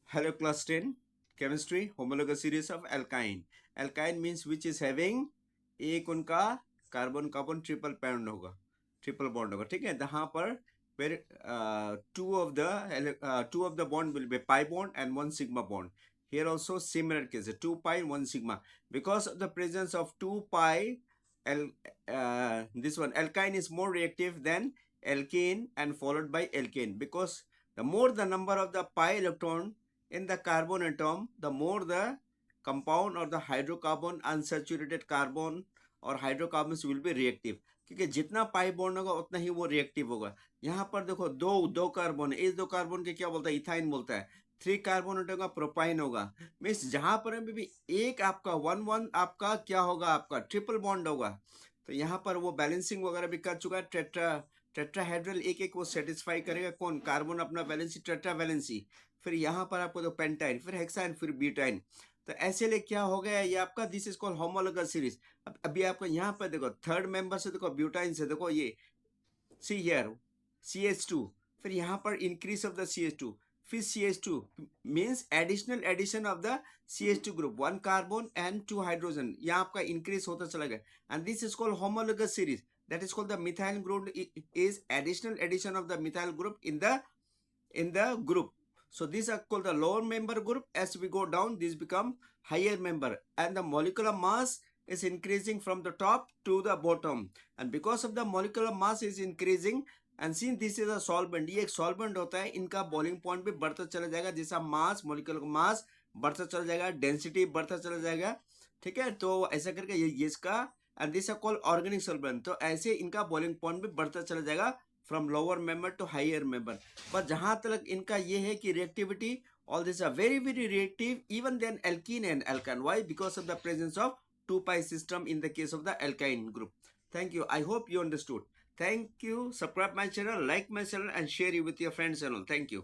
Hello class 10 chemistry homologous series of alkyne. Alkyne means which is having एक उनका carbon carbon triple bond होगा ठीक है यहाँ पर where two of the bond will be pi bond and one sigma bond. Here also similar case 2 pi and 1 sigma because of the presence of 2 pi this one alkyne is more reactive than alkane and followed by alkane because the more the number of the pi electron in the carbon atom, the more the compound or the hydrocarbon unsaturated carbon और hydrocarbons will be reactive क्योंकि जितना pi bond होगा उतना ही वो reactive होगा। यहाँ पर देखो दो दो कार्बन है, इस दो कार्बन के क्या बोलता है इथाइन बोलता है, थ्री कार्बन होगा प्रोपाइन होगा। मीन्स जहां पर भी एक आपका वन वन आपका क्या होगा आपका ट्रिपल बॉन्ड होगा। तो यहाँ पर वो बैलेंसिंग वगैरह भी कर चुका है। टेट्राहेड्रल एक एक वो सेटिस्फाई करेगा कौन कार्बन अपना वैलेंसी टेट्रा वैलेंसी, फिर यहाँ पर आपको तो पेंटाइन, फिर हेक्साइन, फिर ब्यूटाइन। तो ऐसे लिए क्या हो गया ये आपका this is called homologous series. अब अभी आपको यहाँ पर देखो थर्ड मेंबर से देखो ब्यूटाइन से देखो ये सी हियर CH2, फिर यहाँ पर इंक्रीज ऑफ द CH2, फिर CH2 means additional addition of the CH2 group, one carbon and two hydrogen, यहाँ आपका इंक्रीज होता चला गया and this is called homologous series. That is called the methyl group is additional addition of the methyl group in the group. So these are called the lower member group. As we go down, these become higher member, and the molecular mass is increasing from the top to the bottom. And because of the molecular mass is increasing, and since this is a solvent, ये एक solvent होता है, इनका boiling point भी बढ़ता चला जाएगा जैसा mass molecular mass बढ़ता चला जाएगा, density बढ़ता चला जाएगा। ठीक है, तो ऐसा करके ये इसका and these are called organic solvent, तो ऐसे इनका boiling point भी बढ़ता चला जाएगा from lower member to higher member। पर जहां तक इनका ये है कि reactivity, all these are very reactive even than alkene and alkyne. Why? Because of the presence of 2 pi system in the case of the alkyne group. Thank you. I hope you understood. Thank you. Subscribe my channel, like my channel and share it with your friends and all. Thank you.